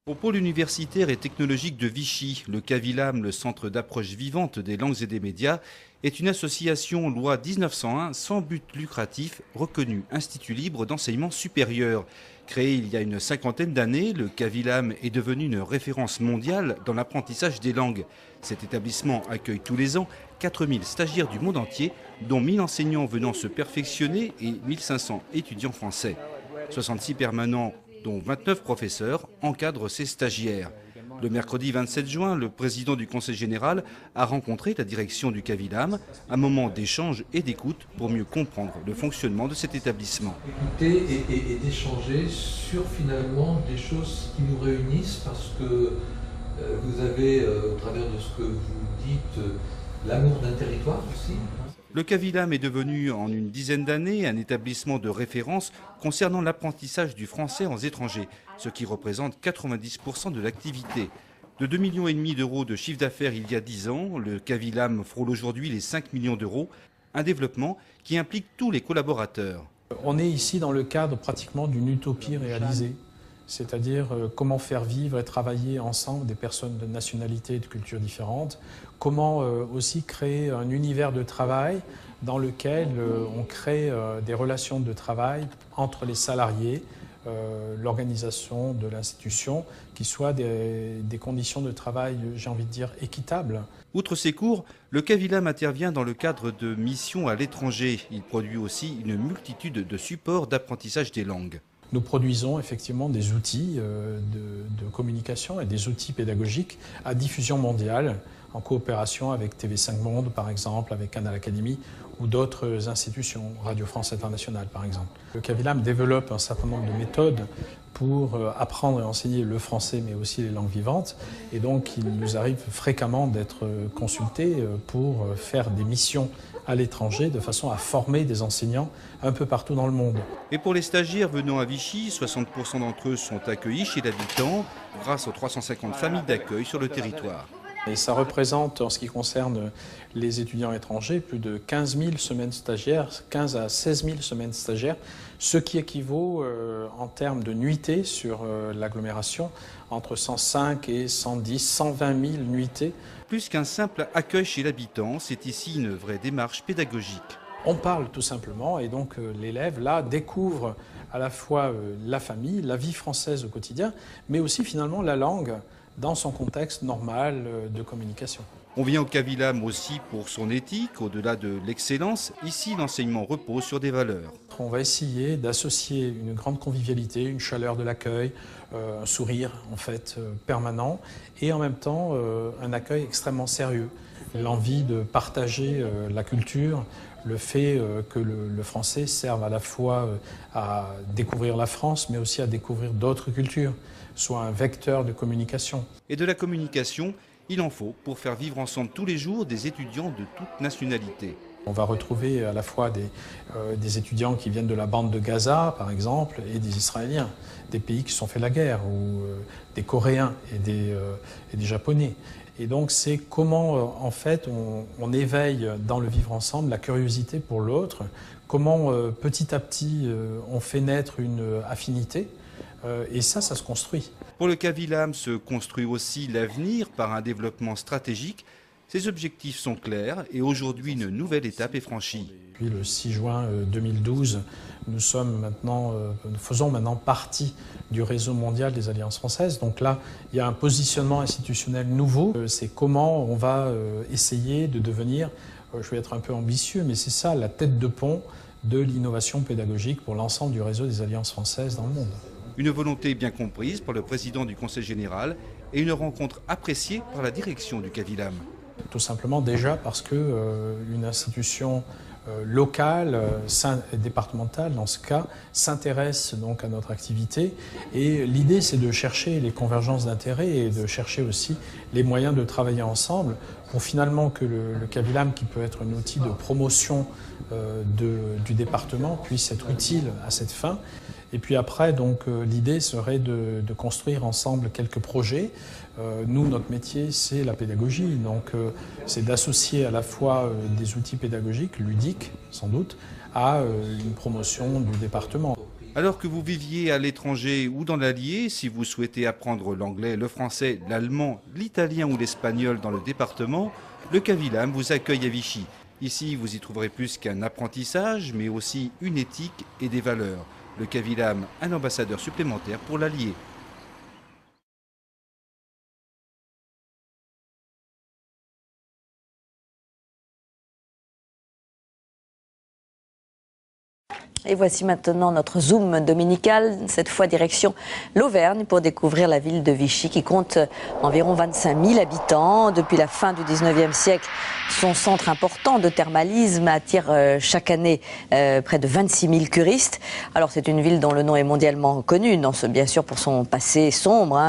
Au pôle universitaire et technologique de Vichy, le CAVILAM, le Centre d'approche vivante des langues et des médias, est une association loi 1901 sans but lucratif, reconnue Institut libre d'enseignement supérieur. Créé il y a une cinquantaine d'années, le CAVILAM est devenu une référence mondiale dans l'apprentissage des langues. Cet établissement accueille tous les ans 4000 stagiaires du monde entier, dont 1000 enseignants venant se perfectionner et 1500 étudiants français. 66 permanents, dont 29 professeurs, encadrent ces stagiaires. Le mercredi 27 juin, le président du Conseil général a rencontré la direction du CAVILAM, un moment d'échange et d'écoute pour mieux comprendre le fonctionnement de cet établissement. Écouter et d'échanger sur finalement des choses qui nous réunissent parce que vous avez, au travers de ce que vous dites, l'amour d'un territoire aussi. Le CAVILAM est devenu en une dizaine d'années un établissement de référence concernant l'apprentissage du français aux étrangers, ce qui représente 90% de l'activité. De 2,5 millions d'euros de chiffre d'affaires il y a 10 ans, le CAVILAM frôle aujourd'hui les 5 millions d'euros, un développement qui implique tous les collaborateurs. On est ici dans le cadre pratiquement d'une utopie réalisée, c'est-à-dire comment faire vivre et travailler ensemble des personnes de nationalités et de cultures différentes, comment aussi créer un univers de travail dans lequel on crée des relations de travail entre les salariés, l'organisation de l'institution, qui soient des conditions de travail, j'ai envie de dire, équitables. Outre ces cours, le CAVILAM intervient dans le cadre de missions à l'étranger. Il produit aussi une multitude de supports d'apprentissage des langues. Nous produisons effectivement des outils de communication et des outils pédagogiques à diffusion mondiale, en coopération avec TV5 Monde par exemple, avec Canal Académie ou d'autres institutions, Radio France Internationale par exemple. Le CAVILAM développe un certain nombre de méthodes pour apprendre et enseigner le français mais aussi les langues vivantes, et donc il nous arrive fréquemment d'être consultés pour faire des missions à l'étranger de façon à former des enseignants un peu partout dans le monde. Et pour les stagiaires venant à Vichy, 60% d'entre eux sont accueillis chez l'habitant grâce aux 350 familles d'accueil sur le territoire. Et ça représente, en ce qui concerne les étudiants étrangers, plus de 15 000 semaines stagiaires, 15 à 16 000 semaines stagiaires, ce qui équivaut en termes de nuitées sur l'agglomération entre 105 et 110, 120 000 nuitées. Plus qu'un simple accueil chez l'habitant, c'est ici une vraie démarche pédagogique. On parle tout simplement et donc l'élève là découvre à la fois la famille, la vie française au quotidien, mais aussi finalement la langue dans son contexte normal de communication. On vient au CAVILAM aussi pour son éthique, au-delà de l'excellence. Ici, l'enseignement repose sur des valeurs. On va essayer d'associer une grande convivialité, une chaleur de l'accueil, un sourire en fait permanent, et en même temps un accueil extrêmement sérieux. L'envie de partager la culture, le fait que le français serve à la fois à découvrir la France, mais aussi à découvrir d'autres cultures, soit un vecteur de communication. Et de la communication, il en faut pour faire vivre ensemble tous les jours des étudiants de toutes nationalités. On va retrouver à la fois des étudiants qui viennent de la bande de Gaza, par exemple, et des Israéliens, des pays qui se sont fait la guerre, ou des Coréens et des Japonais. Et donc c'est comment en fait on éveille dans le vivre ensemble la curiosité pour l'autre, comment petit à petit on fait naître une affinité, et ça se construit. Pour le CAVILAM se construit aussi l'avenir par un développement stratégique. Ses objectifs sont clairs et aujourd'hui une nouvelle étape est franchie. Depuis le 6 juin 2012, nous faisons maintenant partie du réseau mondial des Alliances françaises. Donc là, il y a un positionnement institutionnel nouveau. C'est comment on va essayer de devenir, je vais être un peu ambitieux, mais c'est ça, la tête de pont de l'innovation pédagogique pour l'ensemble du réseau des Alliances françaises dans le monde. Une volonté bien comprise par le président du Conseil général et une rencontre appréciée par la direction du CAVILAM. Tout simplement déjà parce qu'une institution locale, départementale dans ce cas, s'intéresse donc à notre activité, et l'idée c'est de chercher les convergences d'intérêts et de chercher aussi les moyens de travailler ensemble pour finalement que le CAVILAM, qui peut être un outil de promotion du département, puisse être utile à cette fin. Et puis après, donc, l'idée serait de construire ensemble quelques projets. Nous, notre métier, c'est la pédagogie. Donc, c'est d'associer à la fois des outils pédagogiques, ludiques sans doute, à une promotion du département. Alors que vous viviez à l'étranger ou dans l'Allier, si vous souhaitez apprendre l'anglais, le français, l'allemand, l'italien ou l'espagnol dans le département, le Cavillam vous accueille à Vichy. Ici, vous y trouverez plus qu'un apprentissage, mais aussi une éthique et des valeurs. Le Cavillam, un ambassadeur supplémentaire pour l'Allier. Et voici maintenant notre zoom dominical, cette fois direction l'Auvergne pour découvrir la ville de Vichy qui compte environ 25 000 habitants. Depuis la fin du 19e siècle, son centre important de thermalisme attire chaque année près de 26 000 curistes. Alors c'est une ville dont le nom est mondialement connu, bien sûr pour son passé sombre,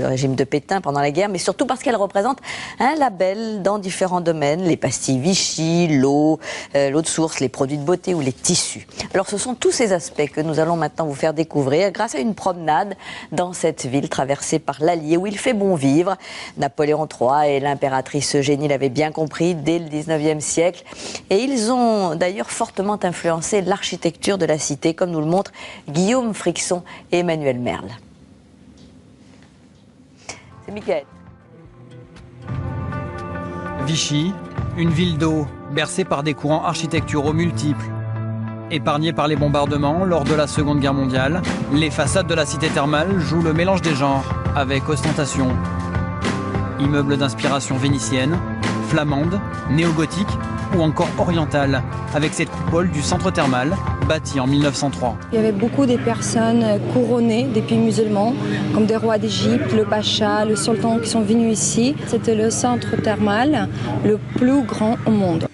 régime de Pétain pendant la guerre, mais surtout parce qu'elle représente un label dans différents domaines, les pastilles Vichy, l'eau de source, les produits de beauté ou les tissus. Alors ce sont tous ces aspects que nous allons maintenant vous faire découvrir grâce à une promenade dans cette ville traversée par l'Allier où il fait bon vivre. Napoléon III et l'impératrice Eugénie l'avaient bien compris dès le 19e siècle et ils ont d'ailleurs fortement influencé l'architecture de la cité comme nous le montrent Guillaume Frixon et Emmanuel Merle. C'est Mickaël. Vichy, une ville d'eau bercée par des courants architecturaux multiples. Épargnée par les bombardements lors de la Seconde Guerre mondiale, les façades de la cité thermale jouent le mélange des genres, avec ostentation. Immeubles d'inspiration vénitienne, flamande, néo-gothique ou encore orientale, avec cette coupole du centre thermal, bâti en 1903. Il y avait beaucoup de personnes couronnées des pays musulmans, comme des rois d'Égypte, le pacha, le sultan qui sont venus ici. C'était le centre thermal le plus grand au monde.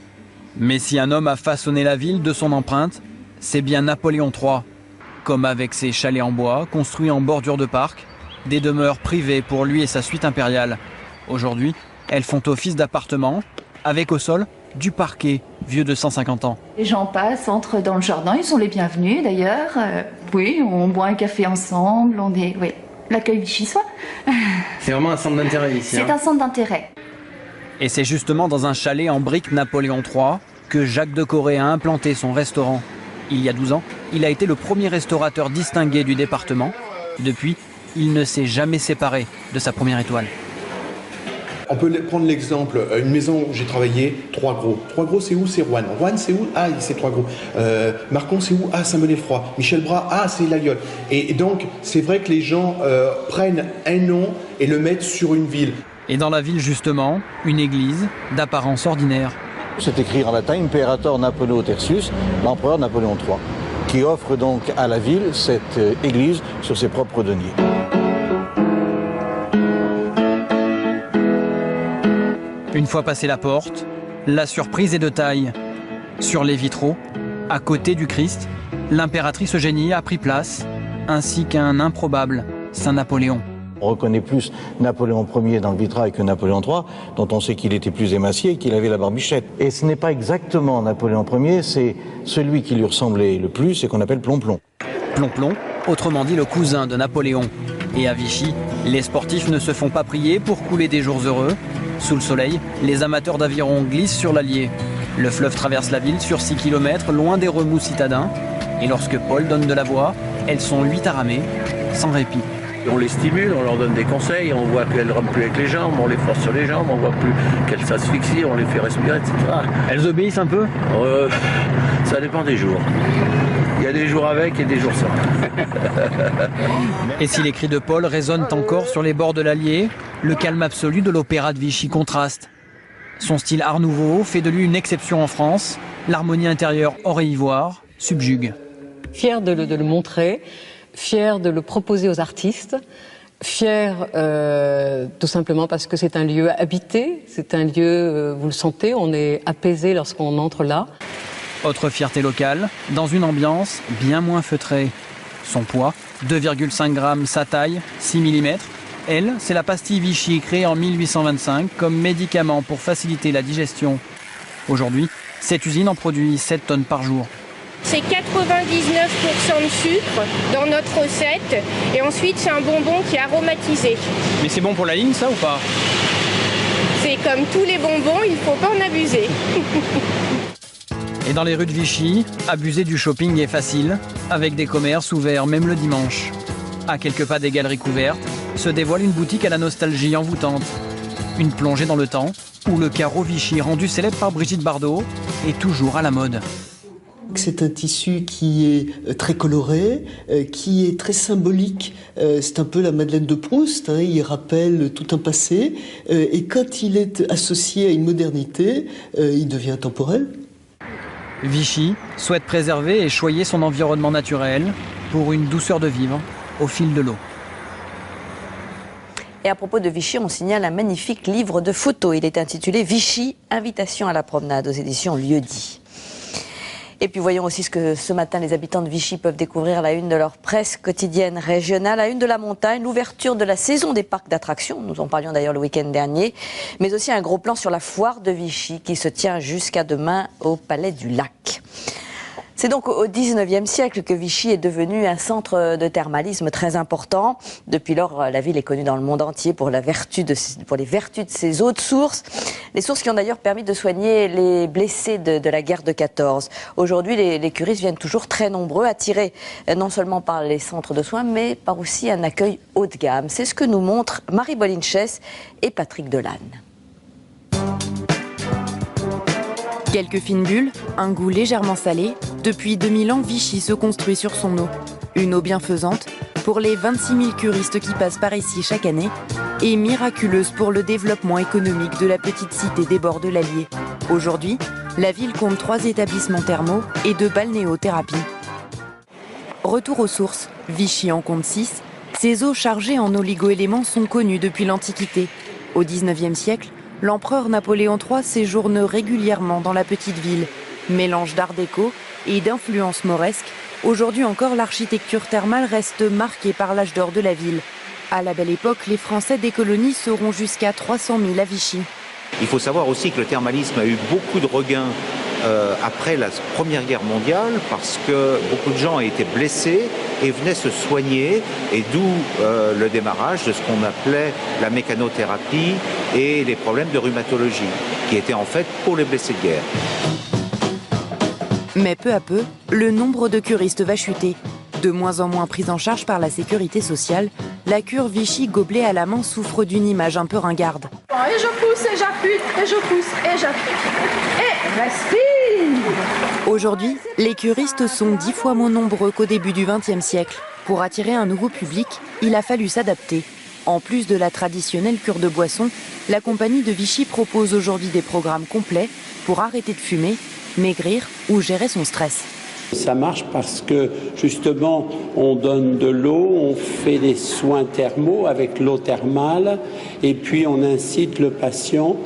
Mais si un homme a façonné la ville de son empreinte, c'est bien Napoléon III. Comme avec ses chalets en bois, construits en bordure de parc, des demeures privées pour lui et sa suite impériale. Aujourd'hui, elles font office d'appartements, avec au sol du parquet, vieux de 150 ans. Les gens passent, entrent dans le jardin, ils sont les bienvenus d'ailleurs. Oui, on boit un café ensemble, oui, l'accueil vichysois. C'est vraiment un centre d'intérêt ici. C'est un centre d'intérêt. Et c'est justement dans un chalet en briques Napoléon III que Jacques de Corée a implanté son restaurant. Il y a 12 ans, il a été le premier restaurateur distingué du département. Depuis, il ne s'est jamais séparé de sa première étoile. On peut prendre l'exemple, une maison où j'ai travaillé, Trois Gros. Trois Gros, c'est où? C'est Rouen. Rouen, c'est où? Ah, c'est Trois Gros. Marcon, c'est où? Ah, Saint-Bonnet-le-Froid. Michel Bras, ah, c'est l'Aïole. Et donc, c'est vrai que les gens prennent un nom et le mettent sur une ville. Et dans la ville, justement, une église d'apparence ordinaire. C'est écrit en latin Imperator Napoleon Tertius, l'empereur Napoléon III, qui offre donc à la ville cette église sur ses propres deniers. Une fois passé la porte, la surprise est de taille. Sur les vitraux, à côté du Christ, l'impératrice Eugénie a pris place, ainsi qu'un improbable Saint Napoléon. On reconnaît plus Napoléon Ier dans le vitrail que Napoléon III, dont on sait qu'il était plus émacié et qu'il avait la barbichette. Et ce n'est pas exactement Napoléon Ier, c'est celui qui lui ressemblait le plus et qu'on appelle Plomplon. Plomplon, autrement dit le cousin de Napoléon. Et à Vichy, les sportifs ne se font pas prier pour couler des jours heureux. Sous le soleil, les amateurs d'aviron glissent sur l'Allier. Le fleuve traverse la ville sur 6 km, loin des remous citadins. Et lorsque Paul donne de la voix, elles sont 8 à ramer, sans répit. On les stimule, on leur donne des conseils, on voit qu'elles ne rament plus avec les jambes, on les force sur les jambes, on voit plus qu'elles s'asphyxient, on les fait respirer, etc. Elles obéissent un peu? Ça dépend des jours. Il y a des jours avec et des jours sans. Et si les cris de Paul résonnent encore sur les bords de l'Allier, le calme absolu de l'opéra de Vichy contraste. Son style art nouveau fait de lui une exception en France. L'harmonie intérieure or et ivoire subjugue. Fier de le montrer, fier de le proposer aux artistes, fier tout simplement parce que c'est un lieu habité, c'est un lieu, vous le sentez, on est apaisé lorsqu'on entre là. Autre fierté locale, dans une ambiance bien moins feutrée. Son poids, 2,5 grammes, sa taille, 6 mm. Elle, c'est la pastille Vichy créée en 1825 comme médicament pour faciliter la digestion. Aujourd'hui, cette usine en produit 7 tonnes par jour. C'est 99% de sucre dans notre recette et ensuite c'est un bonbon qui est aromatisé. Mais c'est bon pour la ligne ça ou pas? C'est comme tous les bonbons, il ne faut pas en abuser. Et dans les rues de Vichy, abuser du shopping est facile, avec des commerces ouverts même le dimanche. À quelques pas des galeries couvertes, se dévoile une boutique à la nostalgie envoûtante. Une plongée dans le temps, où le carreau Vichy, rendu célèbre par Brigitte Bardot, est toujours à la mode. C'est un tissu qui est très coloré, qui est très symbolique. C'est un peu la Madeleine de Proust, hein, il rappelle tout un passé. Et quand il est associé à une modernité, il devient intemporel. Vichy souhaite préserver et choyer son environnement naturel pour une douceur de vivre au fil de l'eau. Et à propos de Vichy, on signale un magnifique livre de photos. Il est intitulé Vichy, invitation à la promenade aux éditions Lieu-dit. Et puis voyons aussi ce que ce matin les habitants de Vichy peuvent découvrir à la une de leur presse quotidienne régionale. À la une de la montagne, l'ouverture de la saison des parcs d'attractions, nous en parlions d'ailleurs le week-end dernier, mais aussi un gros plan sur la foire de Vichy qui se tient jusqu'à demain au Palais du Lac. C'est donc au XIXe siècle que Vichy est devenu un centre de thermalisme très important. Depuis lors, la ville est connue dans le monde entier pour les vertus de ses eaux de source. Les sources qui ont d'ailleurs permis de soigner les blessés de la guerre de 14. Aujourd'hui, les curistes viennent toujours très nombreux, attirés non seulement par les centres de soins, mais par aussi un accueil haut de gamme. C'est ce que nous montrent Marie Bolinches et Patrick Delanne. Quelques fines bulles, un goût légèrement salé. Depuis 2000 ans, Vichy se construit sur son eau. Une eau bienfaisante pour les 26 000 curistes qui passent par ici chaque année et miraculeuse pour le développement économique de la petite cité des bords de l'Allier. Aujourd'hui, la ville compte 3 établissements thermaux et 2 balnéothérapies. Retour aux sources, Vichy en compte 6. Ces eaux chargées en oligo-éléments sont connues depuis l'Antiquité. Au XIXe siècle, l'empereur Napoléon III séjourne régulièrement dans la petite ville. Mélange d'art déco et d'influences mauresques, aujourd'hui encore l'architecture thermale reste marquée par l'âge d'or de la ville. À la belle époque, les Français des colonies seront jusqu'à 300 000 à Vichy. Il faut savoir aussi que le thermalisme a eu beaucoup de regain après la Première Guerre mondiale parce que beaucoup de gens étaient blessés et venaient se soigner, et d'où le démarrage de ce qu'on appelait la mécanothérapie et les problèmes de rhumatologie, qui étaient en fait pour les blessés de guerre. Mais peu à peu, le nombre de curistes va chuter. De moins en moins prise en charge par la sécurité sociale, la cure Vichy gobelet à la main souffre d'une image un peu ringarde. Et je pousse et j'appuie, et je pousse et j'appuie. Et respire. Aujourd'hui, les curistes sont 10 fois moins nombreux qu'au début du XXe siècle. Pour attirer un nouveau public, il a fallu s'adapter. En plus de la traditionnelle cure de boisson, la compagnie de Vichy propose aujourd'hui des programmes complets pour arrêter de fumer, maigrir ou gérer son stress. Ça marche parce que justement on donne de l'eau, on fait des soins thermaux avec l'eau thermale et puis on incite le patient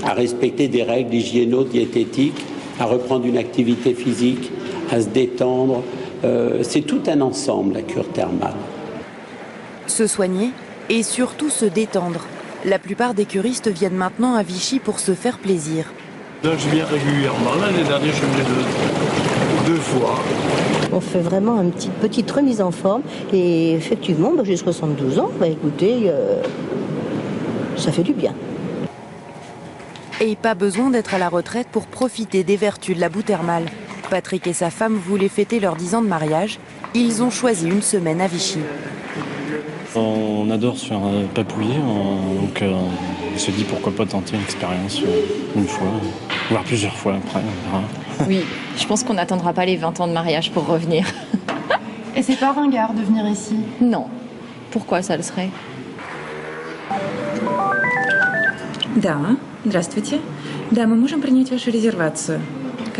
à respecter des règles hygiéno-diététiques, à reprendre une activité physique, à se détendre. C'est tout un ensemble la cure thermale. Se soigner et surtout se détendre. La plupart des curistes viennent maintenant à Vichy pour se faire plaisir. Là, je viens régulièrement. L'année dernière, je venais deux fois. On fait vraiment une petite remise en forme. Et effectivement, j'ai 72 ans. Écoutez, ça fait du bien. Et pas besoin d'être à la retraite pour profiter des vertus de la boue thermale. Patrick et sa femme voulaient fêter leurs 10 ans de mariage. Ils ont choisi une semaine à Vichy. On adore se faire papouiller, donc on se dit pourquoi pas tenter une expérience une fois, voire plusieurs fois après. On verra. Oui, je pense qu'on n'attendra pas les 20 ans de mariage pour revenir. Et c'est pas ringard de venir ici? Non. Pourquoi ça le serait? Да, здравствуйте. Да, мы можем принять вашу резервацию.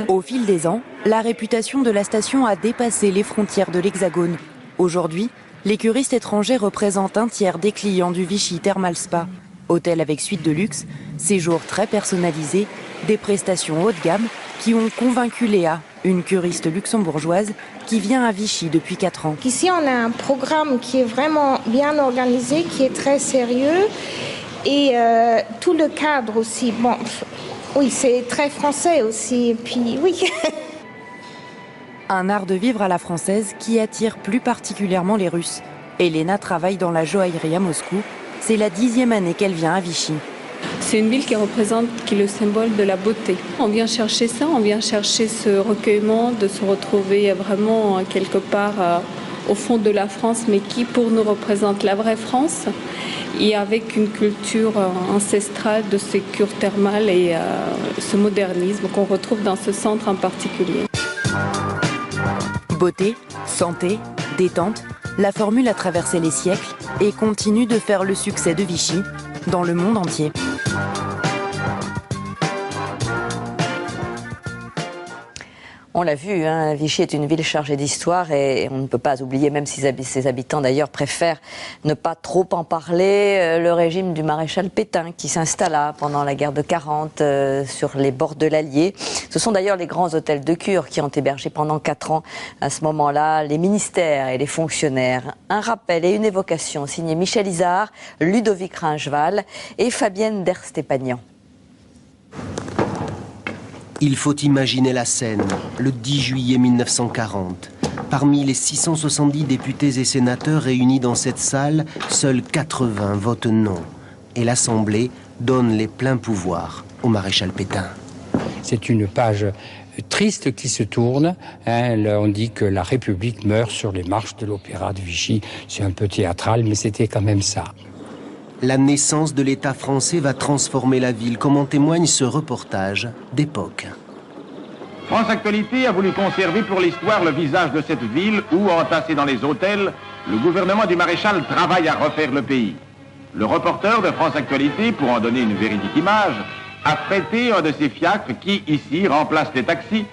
Au fil des ans, la réputation de la station a dépassé les frontières de l'Hexagone. Aujourd'hui, les curistes étrangers représentent un tiers des clients du Vichy Thermal Spa. Hôtel avec suite de luxe, séjours très personnalisés, des prestations haut de gamme qui ont convaincu Léa, une curiste luxembourgeoise qui vient à Vichy depuis 4 ans. Ici, on a un programme qui est vraiment bien organisé, qui est très sérieux. Et tout le cadre aussi, bon, oui, c'est très français aussi, et puis oui. Un art de vivre à la française qui attire plus particulièrement les Russes. Elena travaille dans la joaillerie à Moscou. C'est la 10e année qu'elle vient à Vichy. C'est une ville qui est le symbole de la beauté. On vient chercher ça, on vient chercher ce recueillement, de se retrouver vraiment quelque part au fond de la France, mais qui pour nous représente la vraie France, et avec une culture ancestrale de ces cures thermales et ce modernisme qu'on retrouve dans ce centre en particulier. Beauté, santé, détente, la formule a traversé les siècles et continue de faire le succès de Vichy dans le monde entier. On l'a vu, hein, Vichy est une ville chargée d'histoire et on ne peut pas oublier, même si ses habitants d'ailleurs préfèrent ne pas trop en parler, le régime du maréchal Pétain qui s'installa pendant la guerre de 40 sur les bords de l'Allier. Ce sont d'ailleurs les grands hôtels de cure qui ont hébergé pendant 4 ans à ce moment-là les ministères et les fonctionnaires. Un rappel et une évocation signés Michel Izard, Ludovic Ringeval et Fabienne Der-Stépanian. Il faut imaginer la scène, le 10 juillet 1940. Parmi les 670 députés et sénateurs réunis dans cette salle, seuls 80 votent non. Et l'Assemblée donne les pleins pouvoirs au maréchal Pétain. C'est une page triste qui se tourne. Là, on dit que la République meurt sur les marches de l'Opéra de Vichy. C'est un peu théâtral, mais c'était quand même ça. La naissance de l'État français va transformer la ville, comme en témoigne ce reportage d'époque. France Actualité a voulu conserver pour l'histoire le visage de cette ville où, entassé dans les hôtels, le gouvernement du maréchal travaille à refaire le pays. Le reporter de France Actualité, pour en donner une véridique image, a prêté un de ces fiacres qui, ici, remplacent les taxis.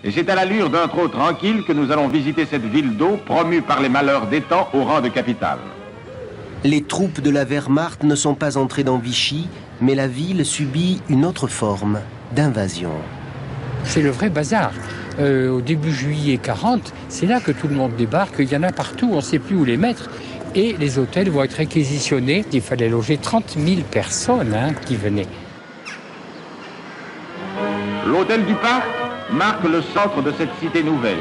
Et c'est à l'allure d'un trot tranquille que nous allons visiter cette ville d'eau promue par les malheurs des temps au rang de capitale. Les troupes de la Wehrmacht ne sont pas entrées dans Vichy, mais la ville subit une autre forme d'invasion. C'est le vrai bazar. Au début juillet 40, c'est là que tout le monde débarque. Il y en a partout, on ne sait plus où les mettre. Et les hôtels vont être réquisitionnés. Il fallait loger 30 000 personnes qui venaient. L'hôtel du Parc marque le centre de cette cité nouvelle.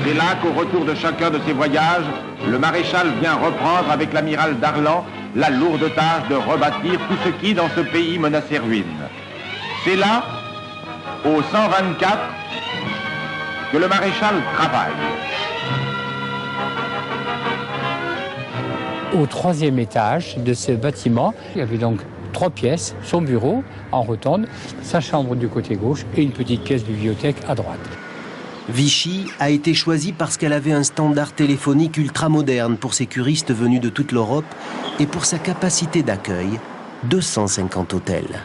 C'est là qu'au retour de chacun de ses voyages, le maréchal vient reprendre avec l'amiral Darlan la lourde tâche de rebâtir tout ce qui, dans ce pays, menaçait ruine. C'est là, au 124, que le maréchal travaille. Au 3e étage de ce bâtiment, il y avait donc 3 pièces, son bureau en rotonde, sa chambre du côté gauche et une petite pièce de bibliothèque à droite. Vichy a été choisie parce qu'elle avait un standard téléphonique ultramoderne pour ses curistes venus de toute l'Europe et pour sa capacité d'accueil, 250 hôtels.